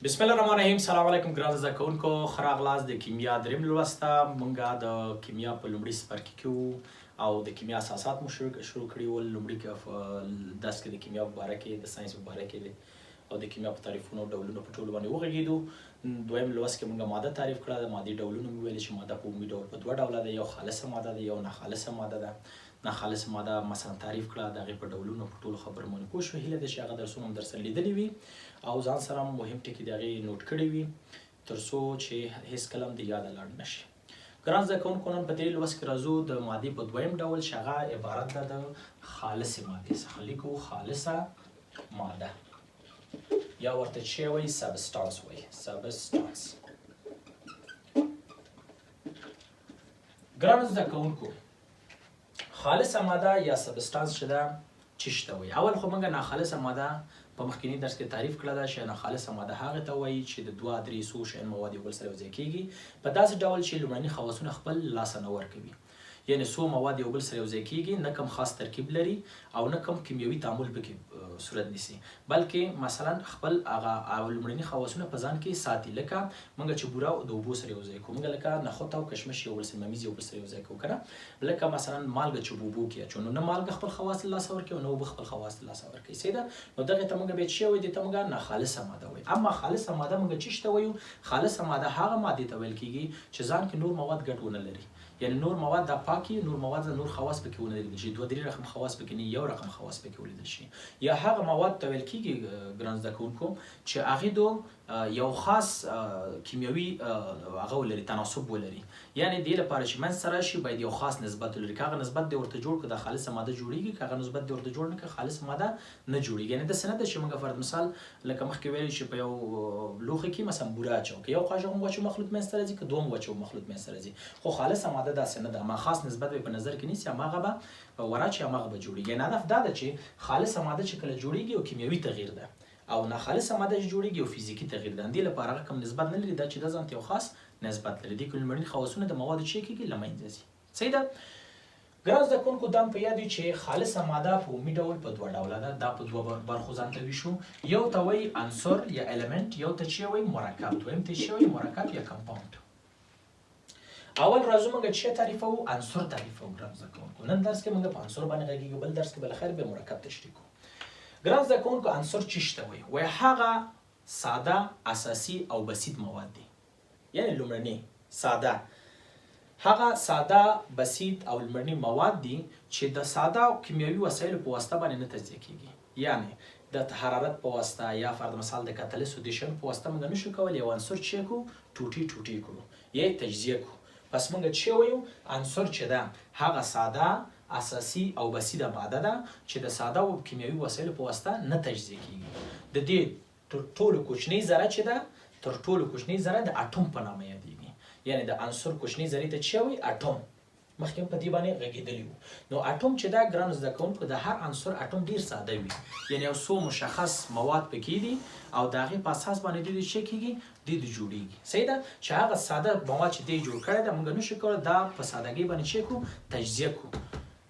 بسم الله الرحمن الرحیم. سلام علیکم ګران زده کوونکو، ښه راغلاست د کیمیا دریم لوست ته. مونږ د کیمیا په لومړي څپرکي کې وو او د کیمیا اساسات مو شروع کړي ول. لومړي درس کې د کیمیا په باره کې، د ساینس په باره کې او د کیمیا په تعریفونو او ډولونو په ټولو باندې وغږېدو. دویم لوست کې مونږ ماده تعریف کړه. د مادې ډولونه مو ویل چې ماده په عمومي ډول په دوه ډوله ده، یو خالصه ماده ده، یو ناخالصه ماده ده. ناخالصه ماده مثلا تعریف کړه، د هغې په ډولونو په ټولو خبرو باندې پوه شوې. هیله ده چې هغه درسونه هم درسره لیدلي وي او ځان سره مهم ټکي د هغې نوټ کړي وي تر څو چې هېڅکله هم د یاده لاړ نه شي. ګران زده کوونکو، نن په دې لوست کې راځو د مادې په دویم ډول چې هغه عبارت ده د خالصې مادې څخه. لیکو خالصه ماده یا ورته چې وایي سبسټانس وایي، سبسټانس. ګران زده کوونکو، خالصه ماده یا سبسټانس چې ده څه شي ته وایي؟ اول خو موږ ناخالصه ماده په مخکینی درس کې تعریف کړه ده چې ناخالصه ماده هغه ته وایي چې د دوه درې څو شیان مواد یو بل سره یوځای کېږي په داسې ډول چې لومړني خواصونه خپل لاسه نه ورکوي. یعنې څو مواد یو بل سره یوځای کېږي، نه کوم خاص ترکیب لري او نه کوم کیمیاوي تعامل پکې صورت نیسي، بلکې مثلا خپل هغه لومړني خواصونه په ځان کې ساتي. لکه موږ چې بوره د اوبو سره یوځای کوو، موږ لکه نخود او کشمش یو بل سره ممیز یو بل سره یوځای کوو که نه، لکه مثلا مالګه چې په اوبو کې اچوو، نو نه مالګه خپل خواص له لاسه ورکوي او نه اوبه خپل خواص له لاسه ورکوي. صحیح ده؟ نو دغې ته موږ بیا څه وایو؟ دې ته موږ ناخالصه ماده وایو. اما خالصه ماده موږ څه ته وایو؟ خالصه ماده هغه مادې ته ویل کېږي چې ځان کې نور مواد ګډ ونه لري. یعنی نور مواد د پاکي، نور مواد د نور خواص پکې ونه لیدل شي، دوه درې رقم خواص پکې نه، یو رقم خواص پکې ولیدل شي. یا هغه مواد ته ویل کېږي ګران زده کوونکو چې هغې دو یو خاص کیمیاوي هغه ولري، تناسب ولري. یعنی دې لپاره چې منځ ته راشي باید یو خاص نسبت ولري. که هغه نسبت دې ورته جوړ کړه د خالصه ماده جوړېږي، که هغه نسبت دې ورته جوړ نه کړه خالصه ماده نه جوړېږي. یعنې داسې نه ده چې موږ فرض مثال لکه مخکې ویلي چې په یو لوښي کې مثلا بوره اچوو، که یو قاشق وچو مخلوط منځ ته راځي، که دوه وچو مخلوط منځ ته راځي. خو خالصه ماده داسې نه ده، ما خاص نسبت به په نظر کې نیسي، هماغه به وراچي، هماغه به جوړېږي. یعنې هدف دا ده چې خالصه ماده چې کله جوړېږي یو کیمیاوي تغییر ده او ناخالصه ماده چې جوړېږي یو فزیکي تغییر ده. دې لپاره هغه کوم نسبت نه لري، دا چې دا ځان ته یو خاص نسبت لري. دې کې لومړني خواصونه د موادو چې کېږي له منځه ځي. صحیح ده؟ ګران زده کوونکو، دا په یاد وي چې خالصه ماده په عمومي ډول په دوه ډوله ده. دا په دوه برخو ځان ته ویشو. یو ته وایي عنصر یا المنټ، یو ته چې وایي مرکب، دویم ته چې وایي مرکب یا کمپاوند. اول راځو موږ چې تعریفوو عنصر تعریفوو. ګران زده کوونکو، نن درس کې موږ په عنصر باندې غږیږو، بل درس کې بالاخره به مرکب تشریح کوو. ګران زده کوونکو، عنصر څه ته وایي؟ وایي هغه ساده، اساسي او بسیط مواد دي. یعنې لومړني ساده، هغه ساده، بسیط او لومړني مواد دي چې د ساده او کیمیاوي وسایلو په واسطه باندې نه تجزیه کېږي. یعنې د حرارت په واسطه یا فرض مثال د کتلس سودیشن په واسطه موږ نشو کولی یو عنصر چې کړو ټوټې ټوټې کړو یا تجزیه کړو. پس موږ چې وایو عنصر چې ده هغه ساده، اساسي او بسیطه ماده ده چې د ساده او کیمیاوي وسایلو په واسطه نه تجزیه کېږي. د دې تر ټولو کوچنۍ ذره چې ده، تر ټولو کوچنۍ ذره د اټوم په نامه یادېږي. یعنې د عنصر کوچنۍ ذرې ته چې وایي اټوم. مخکې هم په دې باندې غږېدلي وو. نو اټوم چې ده ګرانو زده کوونکو، د هر عنصر اټوم ډېر ساده وي. یعنې یو څو مشخص مواد پکې دي او د هغې په اساس باندې دوی څه کېږي؟ دوی جوړېږي. صحیح ده؟ چې هغه ساده مواد چې دی جوړ کړی ده موږ نشو کولی دا په سادهګۍ باندې څه کړو؟ تجزیه کړو.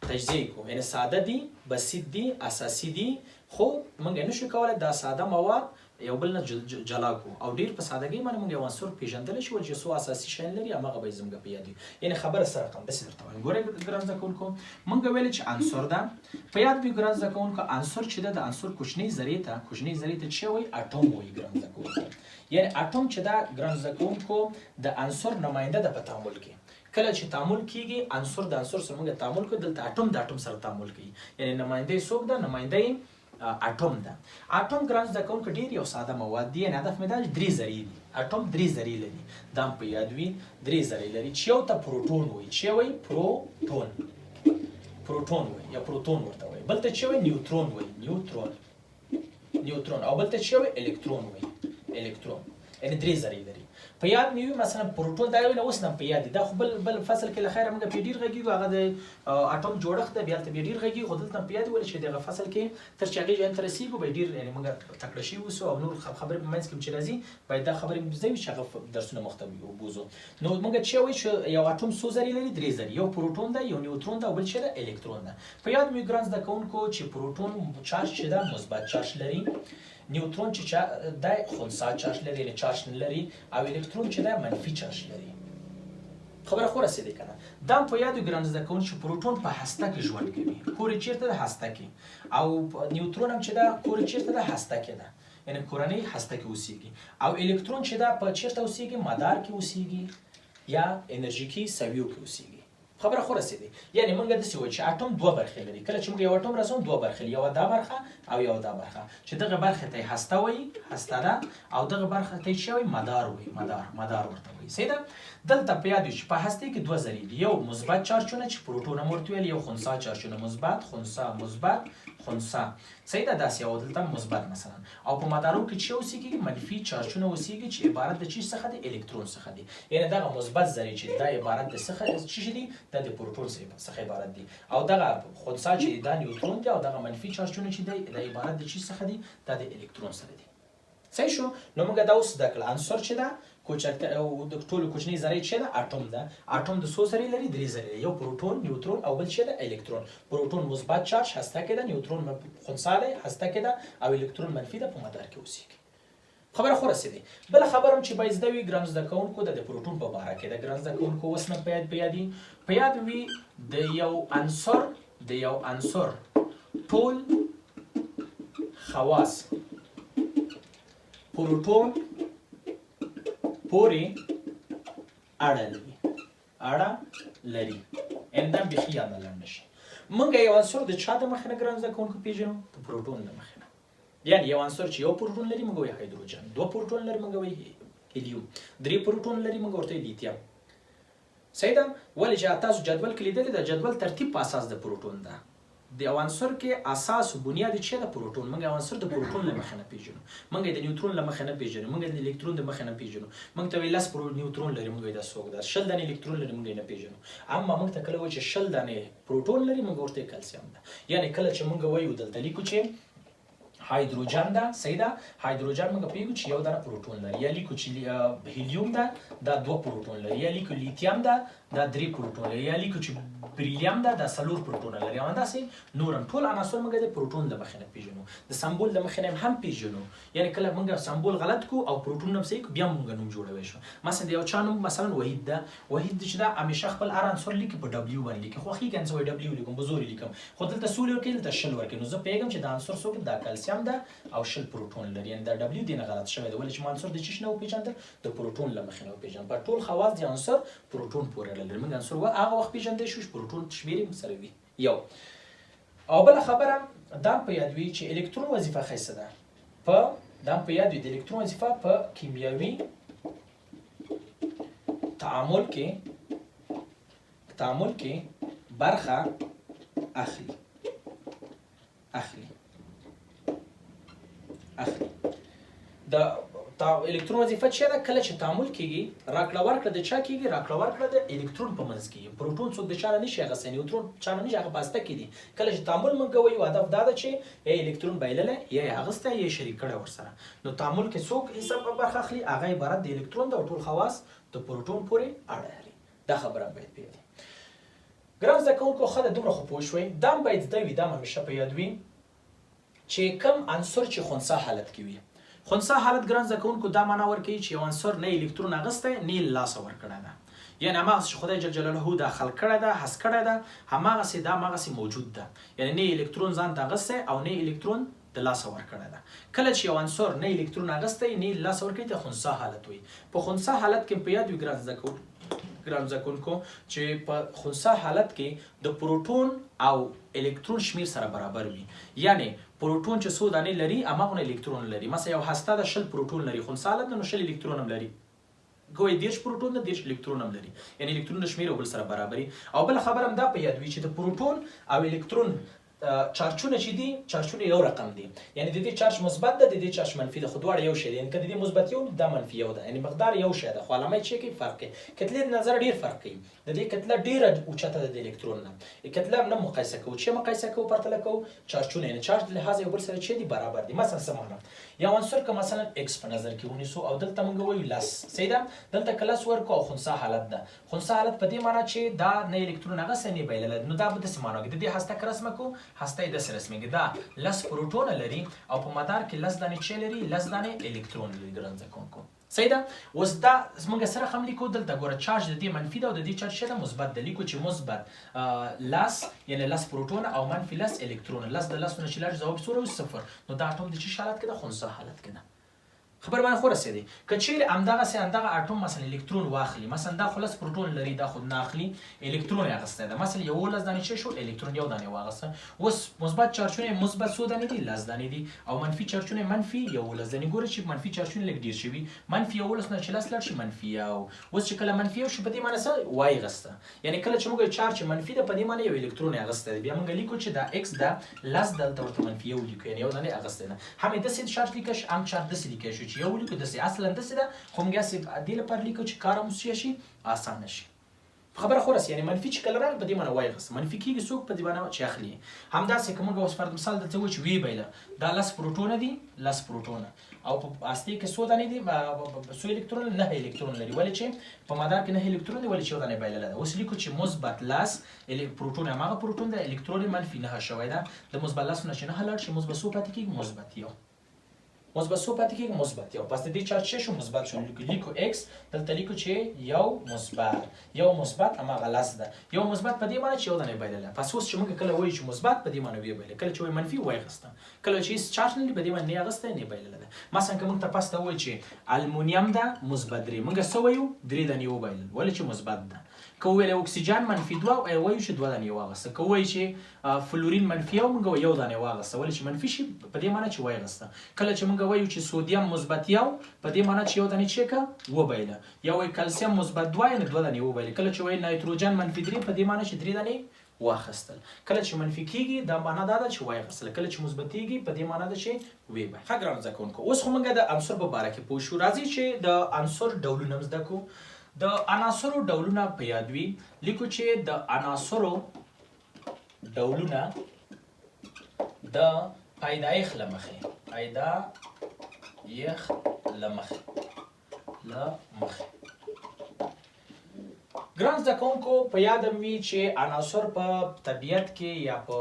تجزیه کړو یعنې ساده دي، بسیط دي، اساسي دي، خو موږ نشو کولی دا ساده مواد یو بل نه جلا کړو او ډېر په سادهګۍ باندې موږ یو عنصر پېژندلی شو چې څو اساسي شیان لري، هماغه به یې زموږ په یاد وي. یعنې خبره سره کړم داسې درته وایم. ګورئ ګران زده کوونکو، موږ ویلې چې عنصر ده په یاد وي. ګران زده کوونکو، عنصر چې ده د عنصر کوچنۍ ذرې ته چې وایي اټوم وایي. ګران زده کوونکو، یعنې اټوم چې ده ګران زده کوونکو د عنصر نماینده ده په تعامل کې. کله چې تعامل کېږي عنصر د عنصر سره موږ تعامل کوو، دلته اټوم د اټوم سره تعامل کوي. یعنې نماینده یې څوک ده؟ نماینده یې اټوم ده. اټوم ګران زده کوونکو ډېر یو ساده مواد دي. یعنې هدف مې دا چې درې ذرې دي. اټوم درې ذرې لري، دا هم په یاد وي. درې ذرې لري چې یو ته پروټون وایي. چې وایي؟ پروټون. پروټون وایي یا پروتون ورته وایي. بل ته چې وایي؟ نیوترون وایي. نیوترون. او بل ته چې وایي؟ الکترون وایي. الکترون. یعنې درې ذرې لري. په یاد مې وي مثلا پروټون دا یو نه اوس نه په یاد دي. دا خو بل فصل کې له خیره موږ پرې ډېر غږېږو، هغه د اټوم جوړښت ده، بیا هلته بیا ډېر غږېږو. خو دلته په یاد ولې چې دغه فصل کې تر چې هغې ځای ته رسېږو به ډېر یعنې موږ تکړه شوي اوسو او نور خبرې په منځ کې چې راځي باید دا خبرې زده وي چې هغه درسونه مخ ته وبوځو. نو موږ چې وایو چې یو اټوم څو ذرې لري؟ درې ذرې. یو پروټون ده، یو نیوترون ده او بل چې ده الکترون ده. په یاد مې ګران زده کوونکو چې پروټون چارج چې ده مثبت چارج لري، نیوترون چې د خنثی چارج لري یعنې چارج نه لري او الکترون چې د منفي چارج لري. خبره خو رسېدې که نه؟ دا په یاد وي ګران زده کوونکي چې پروټون په هسته کې ژوند کوي. کور یې چېرته ده؟ هسته کې. او نیوترون هم چې ده کور یې چېرته ده؟ هسته کې ده، یعنې کورنۍ هسته کې اوسېږي. او الکترون چې ده په چېرته اوسېږي؟ مدار کې اوسېږي یا انرژیکي سویو کې اوسېږي. خبره خو رسېدې؟ یعنې موږ داسې وایو چې اټوم دوه برخې لري. کله چې موږ یو اټوم رسوو دوه برخې لري، یوه دا برخه او یوه دا برخه، چې دغه برخې ته یې هسته وایي، هسته ده، او دغه برخه ته یې څه وایي؟ مدار وایي. مدار ورته وایي. صحیح ده؟ دلته په یاد وي چې په هستې کې دوه ذرې دي، یو مثبت چارجونه چې پروټون هم ورته ویل، یو خنثی چارجونه، مثبت خنثی مثبت خنثی. صحیح ده؟ داسې او دلته مثبت مثلا. او په مدارو کې چې اوسېږي؟ منفي چارجونه اوسېږي چې عبارت د چی څخه دي؟ الکترون څخه دي. یعنې دغه مثبت ذرې چې دا عبارت د څخه څه دي؟ دا د پروټون څخه عبارت دي. او دغه خنثی چې دا نیوترون دی او دغه منفي چارجونه چې دی دا عبارت د چی څخه دي؟ دا د الکترون سره دي. صحیح شو؟ نو موږ دا اوس زده کړل. عنصر چې ده او د ټولو کوچنۍ ذرې چې ده اټوم ده. اټوم د څو ذرې لري؟ درې ذرې لري. یو پروټون، نیوترون او بل چې ده الکترون. پروټون مثبت چارج هسته کې ده، نیوترون خنثی دی هسته کې ده، او الکترون منفي ده په مدار کې اوسېږي. خبره خو رسېدې؟ بله خبره هم چې باید زده وي ګران زده کوونکو د پروټون په باره کې ده. ګران زده کوونکو اوس نه په یاد وي د یو عنصر ټول خواص پروټون پورې اړه لري. اندام بیخي یاد نه لنډ شي. موږ یو عنصر د چا د مخې نه ګران زده کوونکو پېژنو؟ د پروټون د مخې نه. یعنې یو عنصر چې یو پروټون لري موږ وایو هایدروجن، دوه پروټون لري موږ وایو هیلیوم، درې پروټون لري موږ ورته وایو لیتیم. صحیح ده؟ ولې چې تاسو جدول کې لیدلې د جدول ترتیب په اساس د پروټون ده. د یو عنصر کې اساس او بنیاد چې د پروټون، موږ یو عنصر د پروټون له مخې نه پېژنو، موږ د نیوترون له مخې نه پېژنو، موږ د الکترون د مخې نه پېژنو. موږ ته وایي 10 نیوترون لري موږ وایو دا څوک ده، 20 دانې الکترون لري موږ یې نه پېژنو. اما موږ ته کله وایي چې 20 دانې پروټون لري موږ ورته کلسیم ده. یعنې کله چې موږ وایو دلته لیکو چې هایدروجن ده، صحیح ده؟ هایدروجن موږ پوهیږو چې یو دانه پروټون لري. یا لیکو چې هیلیوم ده دا دوه پروټون لري. یا لیکو لیتیم ده دا درې پروټون لري. یا لیکو چې بریلیم ده دا څلور پروټونه لري. او همداسې نور هم ټول عناصر موږ د پروټون له مخې نه پېژنو، د سمبول له مخې نه هم پېژنو. یعنې کله موږ سمبول غلط کړو او پروټون هم صحیح کړو بیا موږ نوم جوړولی شو. مثلا د یو چا نوم مثلا وحید ده، وحید چې دا همیشه خپل هر عنصر لیکي په ډبلیو باندې لیکي. خوښېږي ان زه وایي ډبلیو لیکم، په زور یې لیکم، خو دلته څو ورکوي؟ دلته 20 ورکوي. نو زه پوهېږم چې دا عنصر څوک دا کلسیم ده او 20 پروټون لري. یعنې دا ډبلیو دې نه غلط شوی دی. ولې چې ما عنصر د چی نه وپېژندل؟ د پروټون له مخې نه وپېژندل. په ټول خواص د عنصر پروټون پورې اړه لري. موږ عنصر هغه وخت پېژندلی شو چې پروټون شمېر یې سره وي. یو او بله خبره دا په یاد وي چې الکترون وظیفه ښایسته ده. دا په یاد وي د الکترون وظیفه په کیمیاوي تعامل کې برخه اخلي. د الکترون وظیفه څه ده؟ کله چې تعامل کیږي راکړه ورکړه د چا کیږي؟ راکړه ورکړه د الکترون په منځ کې. پروټون څوک د چا نه نشي اخیستی، نیوترون چا نه نشي، هغه په هسته کې دي. کله چې تعامل موږ وایو هدف دا ده چې یا الکترون بایللی یا یې اخیستی یا یې شریک کړی ورسره. نو تعامل کې څوک حصه برخه اخلي؟ هغه عبارت د الکترون ده او ټول خواص د پروټون پورې اړه لري. دا خبره باید پوهېږئ. ګران زده کوونکو ښه ده دومره خو پوه شوئ. دا هم باید زده وي، دا هم همیشه په یاد وي چې کوم عنصر چې خنثی حالت کې وي. خنثی حالت ګران زده کوونکو دا معنا ورکوي چې یو عنصر نه الکترون اخیستی نه یې له لاسه ورکړی ده. یعنې هماغسې چې خدای جل جلاله دا خلق کړی ده، هست کړی ده، هماغسې دا هماغسې موجود ده. یعنې نه الکترون ځان ته اخیستی او نه الکترون د لاسه ورکړی ده. کله چې یو عنصر نه الکترون اخیستی نه یې له لاسه ورکوي ته خنثی حالت وایي. په خنثی حالت کې په یاد وي ګران زده کوونکو چې په خنثی حالت کې د پروټون او الکترون شمیر سره برابر وي. یعنی پروټون چې څو دانې لري هماغونه الکترون لري. مثلا یو هسته ده 20 پروټون لري، خنثی حالت ده نو 20 الکترون هم لري. ګویا 30 پروټون ده 30 الکترون هم لري. یعنی الکترون د شمیر او بل سره برابري. او بل خبره هم دا په یاد وي چې د پروټون او الکترون چارجونه چې دي چارجونه یو رقم دي. یعنی د دې چارج مثبت ده د دې چارج منفي ده، خو دواړه یو شی دي. یعنی که د دې مثبت یو دا منفي یو ده، یعنی مقدار یو شی ده خو علامه یې چې کوي فرق کوي. کتلې د نظر ډېر فرق کوي. د دې کتله ډېره اوچته ده د الکترون نه. کتله هم نه مقایسه کوو. چې مقایسه کوو پرتله کوو چارجونه، یعنی چارج د لحاظ یو بل سره چې دي برابر دي. مثلا څه معنا؟ یو عنصر که مثلا x په نظر کې ونیسو او دلته موږ وایو لس صحیح ده دلته که لس ورکو او خنثی حالت ده خنثی حالت په دې معنی چې دا نه الکترون هغسې نه بایللی نو دا به داسې معنی وکړي د دې هسته که رسمه کړو هسته یې داسې رسمیږي دا لس پروټونه لري او په مدار کې لس دانې چې لري لس دانې الکترون لري ګران زده کوونکو صحیح ده اوس دا موږ سره هم لیکو دلته ګوره چارج د دې منفي ده او د دې چارج څه ده مثبت ده لیکو چې مثبت لس یعنی لس پروټونه او منفي لس الکترون لس د لسو نه چې لاړ ځواب څومره صفر نو دا اټوم د څه حالت کې ده خنثی حالت کې ده خبر باندې خو رسېدی که چیرې همدغه اټوم مثلا الکترون واخلي مثلا دا خو لس پروټون لري دا خو نه اخلي الکترون یې اخیستی ده مثلا 11 دانې چې شو الکترون یو دانې واخیسته اوس مثبت چارجونه مثبت څو دانې دي لس دانې دي او منفي چارجونه منفي 11 دانې ګوره چې منفي چارجونه لږ ډېر شوي منفي 11 نه چې لس لاړ شي منفي یو اوس چې کله منفي یو شي په دې معنی څه وایغسته یعنی کله چې موږ چارج منفي ده په دې معنی یو الکترون یې اخیستی دی بیا موږ لیکو چې دا x ده لس دلته ورته منفي یو لیکو یعنی یو دانې اخیستی ده هم یې داسې چارج لیکه شو هم چارج داسې لیکه شو چې یو لیکو داسې اصلا داسې ده خو موږ هسې دې لپاره لیکو چې کار مو څه شي اسانه شي خبره خو راسي یعنی منفي چې کله راغله په دې معنی وایغسته منفي کېږي څوک په دې معنی چې اخلي همداسې که موږ اوس فرض مثال درته ووایو چې ویې بایله دا لس پروټونه دي لس پروټونه او په اصلي کې څو دانې دي څو الکترون نه الکترون لري ولې چې په مدار کې نه الکترون دي ولې چې یو دانې بایلله ده اوس لیکو چې مثبت لس پروټون هماغه پروټون ده الکترون منفي نه شوی ده د مثبت لسو نه چې نه لاړ شي مثبت څو پاتې کېږي مثبت یو مثبت څو پاتې کېږي مثبت یو پس د دې چارج څه شو مثبت شو لیکو x دلته لیکو چې یو مثبت هماغه لس ده یو مثبت په دې معنی چې یو دانې بایلله پس اوس چې موږ کله وایو چې مثبت په دې معنی ویې بایله کله چې وایو منفي وایغسته کله چې هېڅ چارج نه لري په دې معنی نه اخیستی نه بایلله ده مثلا که موږ ته پس ته ووایو چې المونیم ده مثبت 3 موږ څه وایو 3 دانې وبایلل ولې چې مثبت ده که وویل اکسیجن منفي 2 وایو چې 2 دانې واغسته که ووایو چې فلورین منفي یو موږ یو دانې واغسته ولې چې منفي شي په دې معنی چې وایغسته کله چې موږ وایو چې سودیم مثبت یو په دې معنی چې یو دانې چې که وبایله یا وایي کلسیم مثبت 2 یعنې 2 دانې وبایله کله چې وایي نایتروجن منفي 3 په دې معنی چې 3 دانې واخیستل کله چې منفي کېږي دا معنا دا ده چې وایغسله کله چې مثبتېږي په دې معنا ده چې ویې ښه ګرانو زده کوونکو اوس خو موږ د عنصر په باره کې پوه شو راځئ چې د عنصر ډولونه هم زده کړو د عناصرو ډولونه په یاد وي لیکو چې د عناصرو ډولونه د پیدایښت له مخې ګران زده کوونکو په یاد مو وي چې عناصر په طبیعت کې یا په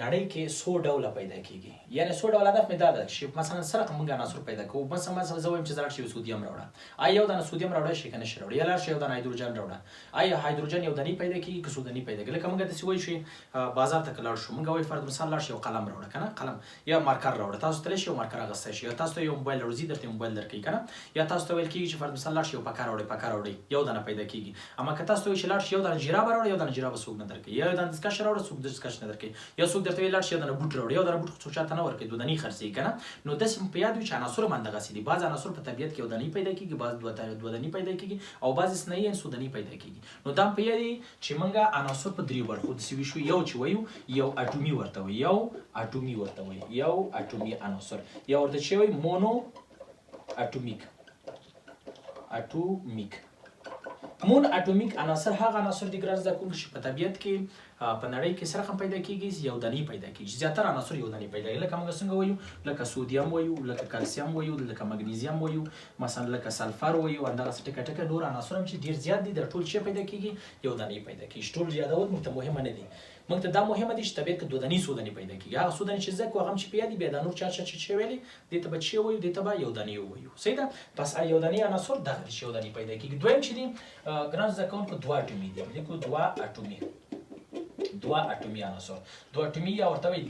نړۍ کې څو ډوله پیدا کېږي یعنې څو ډوله هدف مې دا ده چې مثلا سره موږ عناصر پیدا کوو مثلا زه وایم چې زه لاړ شي سودیم راوړه آیا یو دانه سودیم راوړی شي که نه شي راوړی یا لاړ شي یو دانه هایدروجن راوړه آیا هایدروجن یو دانې پیدا کېږي که څو دانې پیدا کېږي لکه موږ داسې وایو چې بازار ته که لاړ شو موږ وایو فرض مثال لاړ شي یو قلم راوړه که نه قلم یا مارکر راوړه تاسو تللی شي یو مارکر اخیستی شي یا تاسو ته یو موبایل راوځي درته موبایل درکوي که نه یا تاسو ته ویل کېږي چې فرض مثال لاړ شي یو پکه راوړئ یو دانه پیدا کېږي اما که تاسو ته وایي چې لاړ شي یو دانه جرابه راوړه یو دانه جرابه څوک نه درکوي یا یو دانه دستکش راوړه څوک دستکش نه درکوي یا څوک درته وایي لاړ شي یو دانه بوټ راوړه یو دانه بوټ څوک چاته نه ورکوي دوه دانې خرڅوي که نه نو داسې مو په یاد وي چې عناصر هم همدغسې دي بعض عناصر په طبیعت کې یو دانې پیدا کېږي بعض دوه دانې پیدا کېږي او بعضې صنایع څو دانې پیدا کېږي نو دا هم په یاد وي چې موږ عناصر په دریو برخو داسې ویشو یو چې وایو یو اټومي ورته وایي یو اټومي عناصر یا ورته چې وایي مونو اټومیک مون اټومیک عناصر هغه عناصر دي ګران زده کوونکي چې په طبیعت کې په نړۍ کې سره هم پیدا کېږي یو دانې پیدا کېږي زیاتره عناصر یو دانې پیدا کېږي لکه موږ څنګه وایو لکه سودیم وایو لکه کلسیم وایو لکه مګنیزیم وایو مثلا لکه سلفر وایو همدغسې ټکه ټکه نور عناصر هم چې ډېر زیات دي د ټول چې پیدا کېږي یو دانې پیدا کېږي ټول یادول موږ ته مهمه نه دي موږ ته دا مهمه دي چې طبیعت کې دوه دانې څو دانې پیدا کېږي هغه څو دانې چې زده کړو هغه هم چې په یاد وي بیا دا نور چا چې ویلې دې ته به چې وایو دې ته به یو دانې ووایو صحیح ده پس یو دانې عناصر دغه دي چې یو دانې پیدا کېږي دویم چې دي ګران زده کوونکو دوه اټومي دي لیکو دوه اټومي عناصر دوه اټومي یا ورته وایي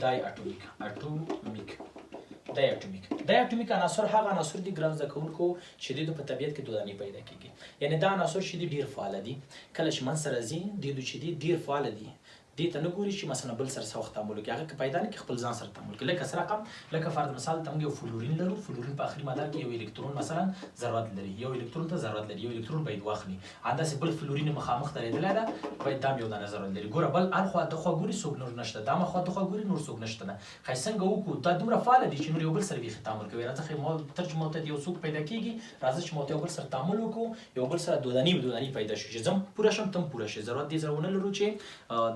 دای اټومیک عناصر هغه عناصر دي ګران زده کوونکو چې دوی په طبیعت کې دوه دانې پیدا کېږي یعنې دا عناصر چې دي ډېر فعاله دي کله چې منځ ته راځي دوی چې دي ډېر فعاله دي دې ته نه ګوري چې مثلا بل سره څه وخت تعامل وکړي هغه که پیدا نه کړي خپل ځان سره تعامل کوي لکه څه رقم لکه فرض مثال ته موږ یو فلورین لرو فلورین په آخري مدار کې یو الکترون مثلا ضرورت لري یو الکترون باید واخلي همداسې بل فلورین مخامخ درېدلی ده باید دا هم یو دانه ضرورت لري ګوره بل اړخوا دخوا ګوري څوک نور نشته دا مخوا دخوا ګوري نور څوک نشته ده ښایي څنګه وکړو دا دومره فعاله دي چې نور یو بل سره بیخي تعامل کوي راځه ښایي ترجمه ته یو څوک پیدا کېږي راځه چې موږ یو بل سره تعامل وکړو یو بل سره دوه دانې پیدا شي چې زه هم پوره شم ته هم پوره شي ضرورت دې سره ونه لرو چې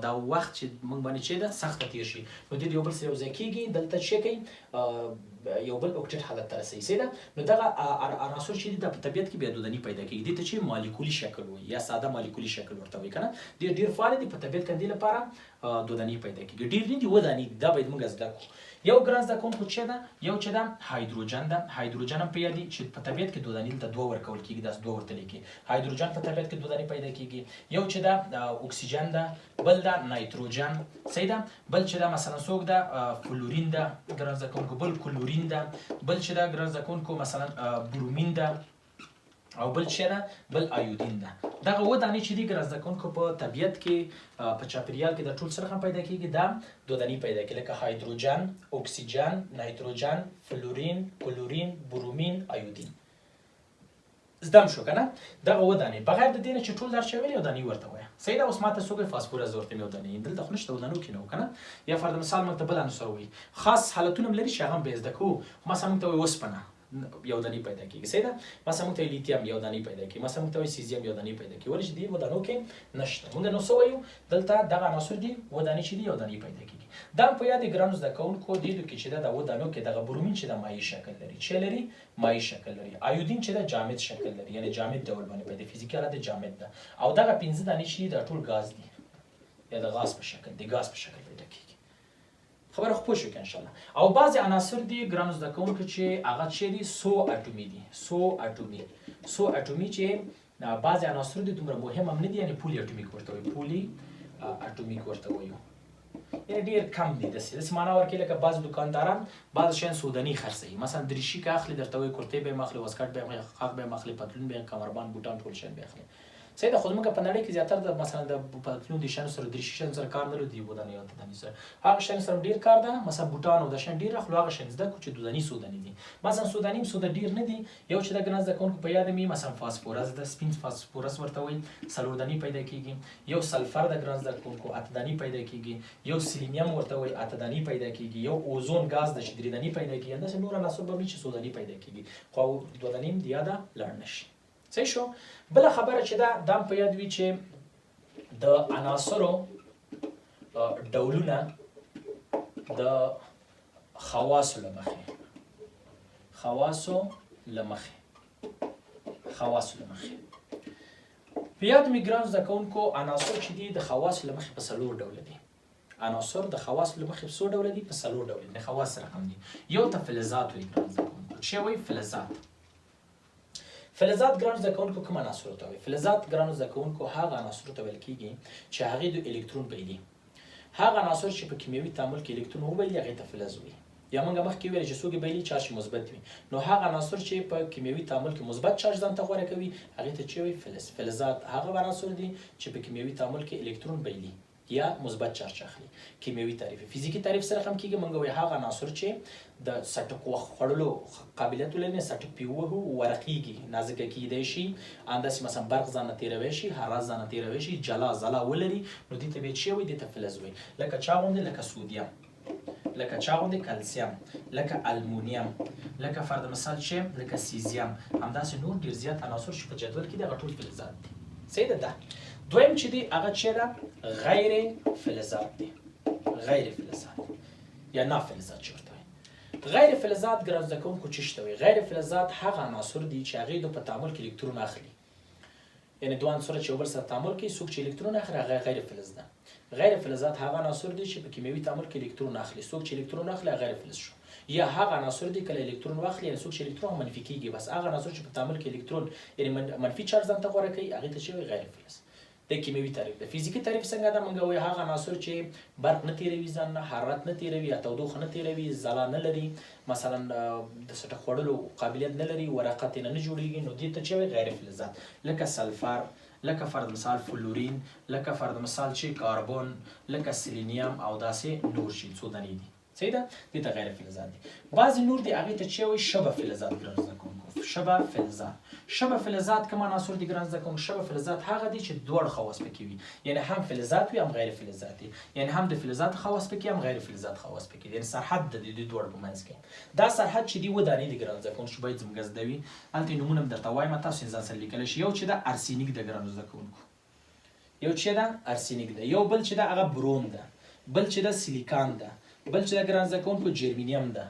دا وخت چې موږ باندې چې ده سخته تېر شي نو دې یو بل سره یو ځای کېږي دلته چې کوي یو بل اکټیټ حالت ته رسوي سیده نو دغه عناصر چې دي د په طبیعت کې بیا دودني پیدا کیږي دې ته چې مالیکولي شکل وي یا ساده مالیکولي شکل ورته وي کنه ډیر فعال دي په طبیعت کې د لپاره دودني پیدا کیږي ډیر نه دي وداني دا باید موږ زده کړو یو ګران زده کوونکو چې دا یو چې دا هایدروجن ده هایدروجن هم په یادي چې په طبیعت کې دودني ته دوه ورکول کیږي داس دوه ورته لیکي هایدروجن په طبیعت کې دودني پیدا کیږي یو چې دا اکسیجن ده بل دا نایتروجن سیده بل چې دا مثلا څوک دا فلورین ده ګران زده کوونکو بل کلورین ده بل چې دا ګران زده کوونکو مثلا برومین ده او بل شنه بل ایودین ده دغه ودانې چې دي ګران زده کوونکو په طبیعت کې په چاپیریال کې د ټول سره هم پیدا کیږي دا دودني پیدا کیږي لکه هایدروجن اکسیجن نایتروجن فلورین کلورین برومین ایودین زدم شو کنه دغه ودانې بغیر د دې نه چې ټول درس ویل ودانې ورته وایي صحیح ده اوس ماته څوک فاسفورس ورته مې ودانې دلته خو نشته ودانو کې نو کنه یا فرض مثال موږ ته بل عنصر وایي خاص حالتونه لري چې هغه به زده کوو مثلا موږ ته وسپنه یو دانی پیدا کیږي سیده مثلا موږ ته لیتیم یو دانی پیدا کیږي مثلا موږ ته سیزیم یو دانی پیدا کیږي ولې چې دی ودانو کې نشته موږ نو سو وایو دلته دغه عناصر دي ودانی چې دی یو دانی پیدا کیږي دا په یاد ګرانو زده کوونکو دي چې دا د ودانو کې دغه برومین چې د مایع شکل لري چې لري مایع شکل لري ایودین چې د جامد شکل لري یعنی جامد ډول باندې پیدا فزیکي حالت جامد ده او دغه 15 دانی چې د ټول غاز دي یا د غاز په شکل دی غاز په شکل پیدا کیږي خبره خو پوه شو که ان شاء الله او بعضی عناصر دي ګرانو زده کوونکو چې هغه چې دي سو اټومي دي سو اټومي چې بعضی عناصر دي دومره مهم هم نه دي یعنی پولی اټومیک ورته وایي پولی اټومیک ورته وایو یعنی ډیر کم دي داسې معنا ورکوي لکه بعض دکانداران بعض شیان سودني خرڅوي مثلا دریشي که اخلي درته وایي کرتې به یې اخلي واسکټ به یې اخلي خاک به یې اخلي پتلون به یې کمربند بوټان ټول شیان به یې اخلي سیده خود موږ په نړۍ کې زیاتره د مثلا د پتلون د شان سره دریشي شان سره کار نه لري ودانې او دودني سره هغه شان سره ډیر کار ده مثلا بوټان او د شان ډیر خو هغه شان زده کو چې دودني سودني دي مثلا سودني سوده ډیر نه دي یو چې د ګناز د کوونکو په یاد می مثلا فاسفورس د سپین فاسفورس ورته وایي سلوردني پیدا کیږي یو سلفر د ګناز د کوونکو اتداني پیدا کیږي یو سیلینیم ورته وایي اتداني پیدا کیږي یو اوزون غاز د شدریدني پیدا کیږي انداز نور عناصر به چې سودني پیدا کیږي خو دودني دی یاده لړنش صحیح شو بل خبره چې دا دام په یاد وی چې د عناصرو ډولونه د خواص لمخې په یاد میګران زده کوونکو عناصر چې دي د خواص لمخې په څلور ډول دي عناصر د خواص لمخې په څو ډول دي په څلور ډول دي خواص رقم دي یو ته فلزات وي ګران زده کوونکو چې وایي فلزات ګران زده کوونکو کوم عناصر ته وایي فلزات ګران زده کوونکو هغه عناصر ته ویل کیږي چې هغې د الکترون بایلي هغه عناصر چې په کیمیاوي تعامل کې الکترون وبایلي هغې ته فلز وایي یا موږ مخکې ویل چې څوک بایلي چارج مثبت وي نو هغه عناصر چې په کیمیاوي تعامل کې مثبت چارج ځان ته غوره کوي هغې ته چې وایي فلزات هغه عناصر دي چې په کیمیاوي تعامل کې الکترون بایلي یا مثبت چارج اخلي کیمیاوي تعریف فزیکی تعریف سره هم کیږي موږ وایي هغه عناصر چې د سټک خوړلو قابلیت لري سټک پیوهو ورقیږي نازکه کیدای شي انداس مثلا برق ځان تیروي شي حرارت ځان تیروي شي جلا ولري نو دې ته به چی وي دې ته فلز وي لکه چا غوندې لکه سودیم لکه چا غوندې کلسیم لکه المونیم لکه فرض مثال چې لکه سیزیم همداسې نور ډیر زیات عناصر چې په جدول کې دغه ټول فلزات دي صحیح ده دویم چې دی هغه چې ده غیر فلزات دي غیر فلزات یا نه فلزات چې ورته وایي غیر فلزات ګران زده کوونکو چې شته وي غیر فلزات هغه عناصر دي چې هغې د په تعامل کې الکترون اخلي یعنی دوه عنصر چې یو بل سره تعامل کوي څوک چې الکترون اخلي هغه غیر فلز ده غیر فلزات هغه عناصر دي چې په کیمیاوي تعامل کې الکترون اخلي څوک چې الکترون اخلي غیر فلز شو یا هغه عناصر دي کله الکترون واخلي یعنی څوک چې الکترون منفي کیږي بس هغه عناصر چې په تعامل کې الکترون یعنی منفي چارج ځان ته غوره کوي هغې ته چې غیر فلز د کیمیاوي تعریف د فزیکی تعریف څنګه ده موږ وایو هغه عناصر چې برق نه تیروي ځان نه حرارت نه تیروي یا تودوخه نه تیروي ځلا نه لري مثلا د سټک خوړلو قابلیت نه لري ورقت نه جوړیږي نو دې ته چې غیر فلزات لکه سلفر لکه فرض مثال فلورین لکه فرض مثال چې کاربون لکه سیلینیم او داسې نور شي سودني دي صحیح ده دې ته غیر فلزات دي بعضې نور دي هغې ته چې وایي شبه فلزات ګران زده کوونکو شبه فلزات کوم عناصر دي ګران زده کوونکو شبه فلزات هغه دي چې دواړه خواص پکې وي یعنی هم فلزات وي هم غیر فلزات وي یعنی هم د فلزات خواص پکې هم غیر فلزات خواص پکې یعنی سرحد د دې دواړو په منځ کې دا سرحد چې دی ودانې دي ګران زده کوونکو چې باید زموږ زده وي هلته نومونه هم درته وایم تاسو یې ځان سره لیکلی شي یو چې ده ارسینیک ده ګرانو زده کوونکو یو چې ده ارسینیک ده یو بل چې ده هغه بروم ده بل چې ده سیلیکان ده بل چې ده ګران زده کوونکو جرمینیم ده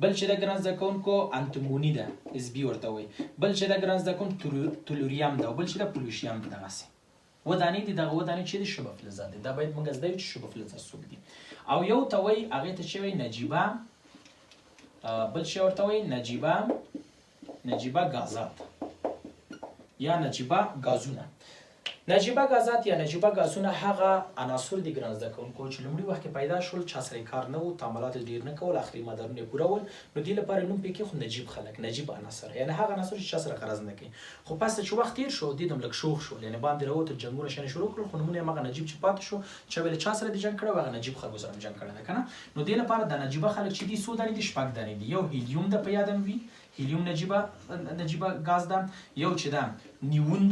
بل چې د ګران زده کوونکو انتموني ده اس بي ورته وایي، بل چې د ګران زده کوونکو تلوریم ده، بل چې د پولیشیم ده. دغسې ودانې دي. دغه ودانې چې دي شبه فلزات دي. دا باید موږ زده وي چې شبه فلزات څوک دي. او یو ته وایي هغې ته چې وایي نجیبه، بل شی ورته وایي نجیبه غازات یا نجیبه غازونه. نجیبه غازات یا نجیبه غازونه هغه عناصر دي ګران زده کوونکو چې لومړي وخت کې پیدا شول، چا سره کار نه و، تعاملات ډېر نه کول، اخري معیارونه پوره ول، نو دې لپاره نوم پې کېښود نجیب خلک، نجیب عناصر، یعنې هغه عناصر چې چا سره غرض نه کوي. خو پس چې وخت تېر شو دې هم لږ شوخ شول، یعنې باندې راووتل، جنګونه شنې شروع کړل، خو نومونه یې هماغه نجیب چې پاتې شو، چا ویل چا سره دې جنګ کړی و، هغه نجیب خلکو سره جنګ کړی ده که نه. نو دې لپاره د نجیبه خلک چې دي څو دانې دي؟ 6 دانې دي. یو هیلیوم ده په یاد هم وي، هیلیوم نجیبه غاز ده. یو چې ده نیون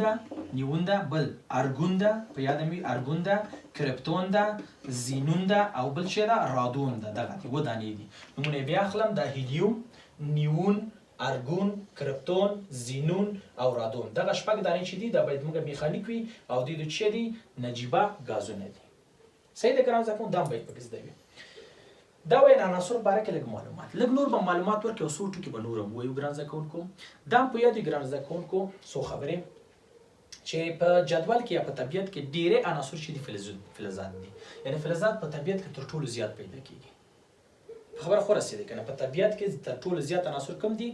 ده، بل ارګون ده په یاد هم وي، ارګون ده، کرپتون ده، زینون ده، او بل چې ده رادون ده. دغه دي 7 دانې دي. نومونه بیا اخلم، د هیلیوم، نیون، ارګون، کرپتون، زینون او رادون. دغه 6 دانې چې دي دا باید موږ میخانیک وي او دوی د چې دي نجیبه غازونه دي. صحیح ده ګران زده کوونکو، دا باید پکې زده وي. دا وایي عناصر باره کې لږ معلومات، لږ نور به معلومات ورکړي او څو ټکي به نور هم ووایو ګران زده کوونکو. دا هم په یاد وي ګران زده کوونکو څو خبرې چې په جدول کې یا په طبیعت کې ډېری عناصر چې دي فلزات دي. یعنې فلزات په طبیعت کې تر ټولو زیات پیدا کېږي. خبره خو رسېدې که نه؟ په طبیعت کې تر ټولو زیات عناصر کوم دي؟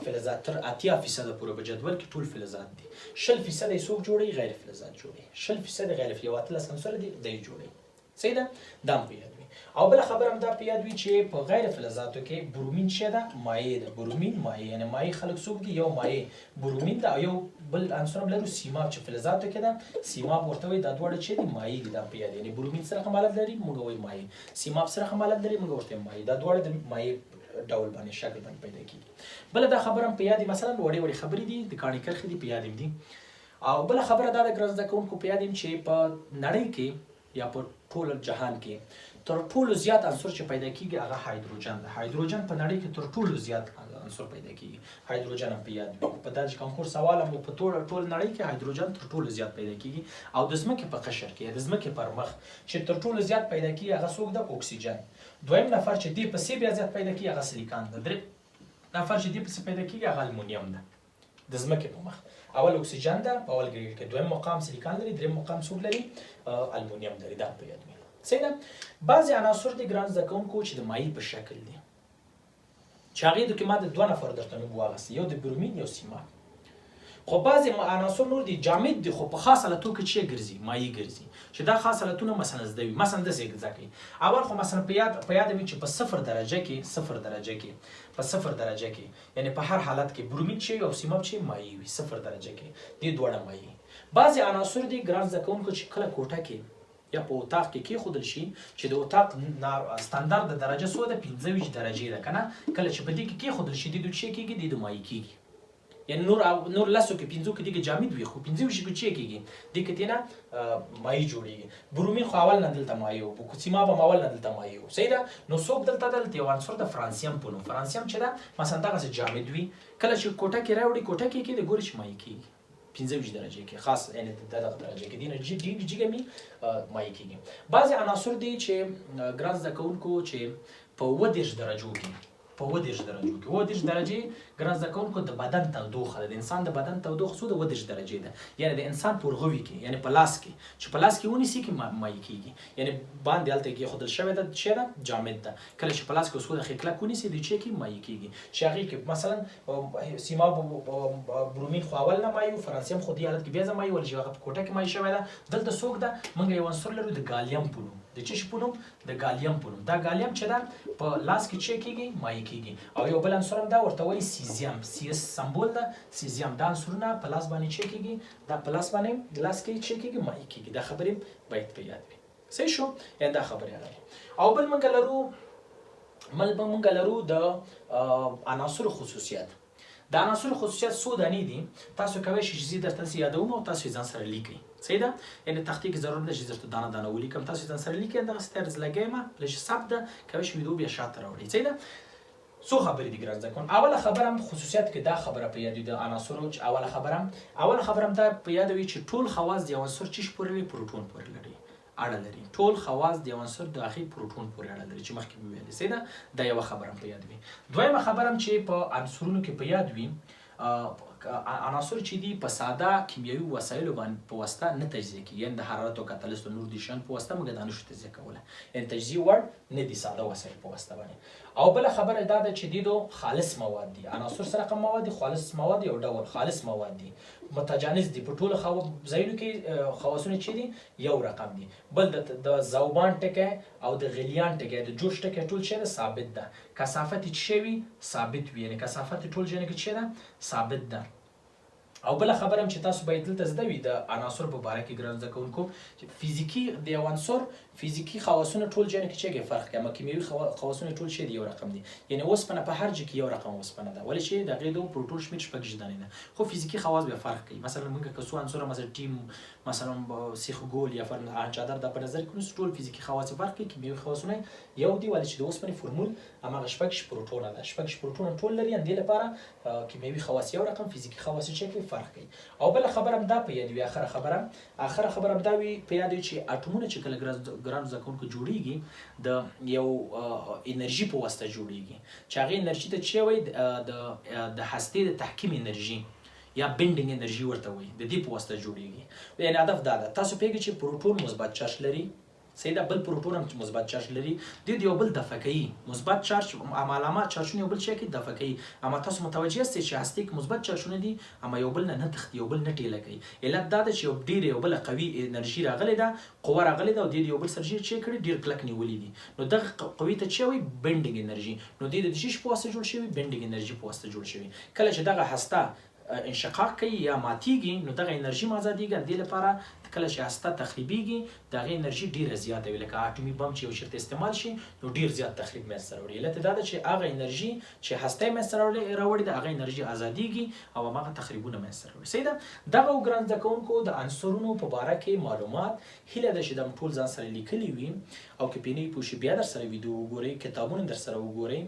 فلزات. تر 80% پورې په جدول کې ټول فلزات دي. 20% یې څوک جوړوي؟ غیر فلزات جوړوي. 20% غیر فلزات، یو 18 عنصر دي دی جوړوي. صحیح ده؟ دا هم په یاد وي. او بله خبره هم دا په یاد وي چې په غیر فلزاتو کې برومین څه ده؟ مایع ده. برومین مایع، یعنې مایع خلک څوک دي؟ یو مایع برومین ده، او یو بل عنصر هم لرو سیماب چې فلزاتو کې ده، سیماب ورته وایي. دا دواړه چې دي مایع دي. دا په یاد، یعنې برومین سره خمالت لري موږ وایو مایع، سیماب سره خمالت لري موږ ورته مایع. دا دواړه د مایع ډول باندې شکل باندې پیدا کېږي. بله دا خبره هم په یاد مثلا وړې خبرې دي د کاڼي کرښې دي په یاد دي. او بله خبره دا د ګران زده کوونکو په یاد چې په نړۍ کې یا په ټول جهان کې تر ټولو زیات عنصر چې پیدا کیږي هغه هایدروجن ده. هایدروجن په نړۍ کې تر ټولو زیات عنصر پیدا کیږي. هایدروجن هم په یاد وي. په دا کانکور سوال هم په ټول نړۍ کې هایدروجن تر ټولو زیات پیدا کیږي. او د ځمکې په قشر کې، د ځمکې پر مخ چې تر ټولو زیات پیدا کیږي هغه څوک ده؟ اکسیجن. دویم نفر چې دې پسې بیا زیات پیدا کیږي هغه سلیکان ده. دریم نفر چې دې پسې پیدا کیږي هغه المونیم ده. د ځمکې په مخ اول اکسیجن ده په اول ګریډ کې، دویم مقام سلیکان لري، دریم مقام څوک لري؟ المونیم لري. دا په یاد وي. صحیح ده؟ بعضې عناصر دي ګران زده کوونکو چې د مایع په شکل دي، چې هغې کې ما د 2 نفر درته نوم واخیستې، یو د برومین یو سیماب. خو بعضې عناصر نور دي جامد دي، خو په خاص حالتو کې چې ګرځي؟ مایع ګرځي. چې دا خاص حالتونه مثلا زده وي. مثلا داسې زده کوي. اول خو مثلا په یاد وي چې په 0 درجه کې په 0 درجه کې یعنې په هر حالت کې برومین چې او سیماب چې مایع وي. 0 درجه کې دې دواړه مایع. بعضې عناصر دي ګران زده کوونکو چې کله کوټه کې یا په اتاق کې کېښودل شي، چې د اتاق ستاندرد درجه څو ده؟ 25 درجې ده که نه؟ کله چې په دې کې کېښودل شي دې څه کېږي؟ دې مایع کېږي. یعنې نور 10 کې 5 کې دې جامد وي، خو 25 کې څه کېږي؟ دې کې نه مایع جوړېږي. برومین خو اول نه دلته مایع و، سیماب هم اول نه دلته مایع و. صحیح ده؟ نو څوک دلته یو عنصر د فرانسیم په نوم، فرانسیم چې ده مثلا دغسې جامد وي، کله چې کوټه کې راوړي کوټه کې د ګوري چې مایع کېږي 25 درجه کې، خاص یعنې دغه درجه کې دي نه جګه می مایع کېږي. بعضې عناصر دي چې ګران زده کوونکو چې په 30 درجو کې 30 درجې ګران زده کوونکو د بدن تودوخه ده. د انسان د بدن تودوخه څو ده؟ 30 درجې ده. یعنې د انسان په ورغوي کې، یعنې په لاس کې چې په لاس کې ونیسي کې مایع کېږي. یعنې باندې هلته کېښودل شوې ده چې ده جامد ده. کله چې په لاس کې اوس د کلک ونیسي د چې کې مایع کېږي. چې هغې کې مثلا سیماب برومین خو اول نه مایع و، فرانسیم خو دې حالت کې بیا ځه مایع ول چې هغه په کوټه کې مایع شوی ده. دلته څوک ده؟ موږ یو عنصر لرو د ګالیم په نوم. د څه شي په نوم؟ د ګالیم په نوم. دا ګالیم چې ده په لاس کې چې کېږي مایع کېږي. او یو بل عنصر هم دا ورته وایي سیزیم. CS سمبول ده سیزیم. دا عنصرونه په لاس باندې چې کېږي، دا په لاس باندې لاس کې چې کېږي مایع کېږي. دا خبرې باید په یاد وي. صحیح شو؟ یعنې دا خبرې هغه. او بل موږ لرو د عناصرو خصوصیات. د عناصرو خصوصیات څو دانې دي. تاسو کولی شئ چې زه درته یادوم او تاسو یې ځان سره لیکئ. صحیح ده؟ یعنې تختې کې ضرور نه چې درته دانه ولیکم، تاسو یې ځان سره لیکئ. دغسې طرز لګوم لږ ثبت ده، کولی شئ ویډیو بیا شاته راوړئ. صحیح ده؟ څو خبرې دي ګران زده کوونکو. اوله خبره هم خصوصیات کې دا خبره په یاد وي د عناصرو. چې اوله خبره هم دا په یاد وي چې ټول خواص د یو عنصر چیش پورې لري؟ پروټون پورې لري. اړه لري. ټول خواص د یو عنصر د هغې پروټون پورې اړه لري چې مخکې مې ویلې صحیح ده. دا یوه خبره هم په یاد وي. دویمه خبره هم چې په عنصرونو کې په یاد وي، عناصر چې دي په ساده کیمیاوي وسایلو باندې په واسطه نه تجزیه کېږي، یعنې د حرارت او کتلس او نور دي شیان په واسطه موږ دا نشو تجزیه کولی، یعنې تجزیې وړ نه دي ساده وسایل په واسطه باندې. او بله خبره دا ده چې دیدو خالص مواد دي. عناصر سره کوم مواد دي؟ خالص مواد یو ډول خالص مواد دي، متجانس دي. په ټولو ځایونو کې خواصونه چې دي یو رقم دي. بل د ذوبان ټکی او د غلیان ټکی د جوش ټکی ټول شی ثابت ده. کثافت یې څه وي؟ ثابت وي، یعنې کثافت ټول ځایونو کې څه ده؟ ثابت ده. او بله خبره هم چې تاسو باید دلته زده وي د عناصر په باره کې ګرانو زده کوونکو، چې فزیکي د یو عنصر فزیکي خواصونه ټول ځایونو کې څه فرق کوي، اما کیمیاوي خواصونه ټول شی یو رقم دي. یعنې اوسپنه په هر ځای کې یو رقم اوسپنه ده، ولې چې د هغې د پروټون شمېر شپږ دانې ده، خو فزیکي خواص بیا فرق کوي. مثلا موږ که څو عنصره مثلا ټیم مثلا سیخ ګول یا فرضاً چادر دا په نظر کې ونیسو، ټول فزیکي خواص فرق کوي، کیمیاوي خواصونه یو دي، ولې چې د اوسپنې فورمول هماغه شپږ پروټونه ده. شپږ پروټونه ټول لري، همدې لپاره کیمیاوي خواص یو رقم، فزیکي خواص څه کوي؟ فرق کوي. او بله خبره هم دا په یاد وي، آخره خبره هم دا وي په یاد وي چې اټومونه چې کله ګرانو زده کوونکو جوړیږي د یو انرژي په واسطه جوړیږي، چې هغې انرژي ته څه وایي؟ د هستې د تحکیم انرژي یا بینډینګ انرژي ورته وایي، د دې په واسطه جوړیږي. یعنې هدف دا ده، تاسو پوهېږئ چې پروټون مثبت چارج لري، صحیح ده، بل پروټون هم مثبت چارج لري، دوی د یو بل دفع کوي. مثبت چارج علامات چارجونه یو بل څه کوي؟ دفع کوي. اما تاسو متوجه یاستئ چې هستې کې مثبت چارجونه دي، اما یو بل نه تښتي، یو بل نه ټیله کوي. علت دا ده چې ډېره یو بله قوي انرژي راغلې ده، قوه راغلې ده، او دې د یو بل سره څه کړي؟ ډېر کلک نیولي دي. نو دغه قوې ته څه وایي؟ بینډینګ انرژي. نو دې د څه په واسطه جوړ شوي؟ بینډینګ انرژي په واسطه جوړ شوي. کله چې دغه هسته انشقاق کوي یا ماتیږي، نو دغه انرژي هم ازادیږي. دې لپاره کله چې هسته تخریبیږي د هغې انرژي ډېره زیاته وي، لکه اټومي بم چې یو چېرته استعمال شي نو ډېر زیات تخریب منځته راوړي. علت دا ده چې هغه انرژي چې هسته یې منځته راوړي د هغه انرژي ازادیږي او هماغه تخریبونه منځته راوړي. صحیح ده. دغه ګران زده کوونکو د عنصرونو په باره کې معلومات هیله ده چې دا ټول ځان سره لیکلي وي، او که پې نه وي پوه شي بیا در سره ویډیو وګورئ، کتابونه در سره وګورئ،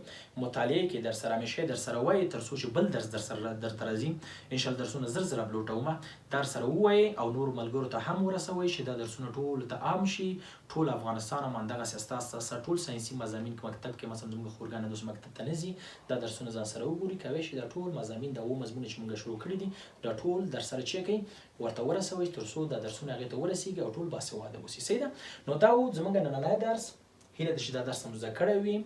مطالعې کې در سره همیشه در سره وایي، تر څو چې بل درس در سره درته راځي. انشاءالله درسونه زر اپلوډومه، در سره ووایئ او نور ملګرو ته هم ورسوئ چې دا درسونه ټولو ته عام شي. ټول افغانستان هم همدغسې ستاسو ټول ساینسي مضامین که مکتب کې مثلا زموږ خورګانې دوس مکتب ته نه ځي، دا درسونه ځان سره وګوري، کوی شي دا ټول مضامین دا 7 مضمونه چې موږ شروع کړي دي دا ټول در سره څه کوي؟ ورته ورسوئ، تر څو دا درسونه هغې ته ورسېږي او ټول باسواده اوسي. صحیح ده. نو دا و زموږ نننی درس. هیله ده چې دا درس مو زده کړی وي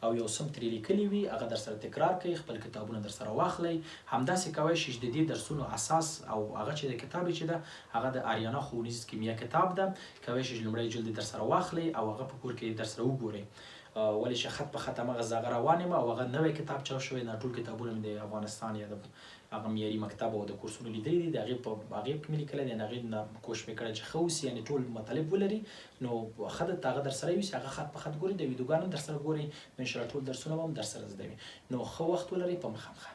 او یو څه ترې لیکلي وي، هغه در سره تکرار کړئ، خپل کتابونه در سره واخلئ. همداسې کوی شئ چې د دې درسونو اساس او هغه چې د کتاب چې ده هغه د آریانا ښوونیز کیمیا کتاب ده، کوی شئ چې لومړی جلد در سره واخلئ او هغه په کور کې در سره وګورئ. ولې چې خط په خط همغه زه روان یم او هغه نوی کتاب چاپ شوی، دا ټول کتابونه مې د افغانستان یا د هغه معیاري مکتب او د کورسونو لیدلي دي، د هغې کې مې لیکلی دی، د هغې نه کوشش مې کړی چې ښه اوسي، یعنې ټول مطالب ولري. نو ښه ده هغه در سره یوسي، هغه خط په خط ګورئ، د ویډیوګانو در سره ګورئ، نو انشاءالله ټول درسونه به هم در سره زده وي. نو ښه وخت ولرئ. په مخه.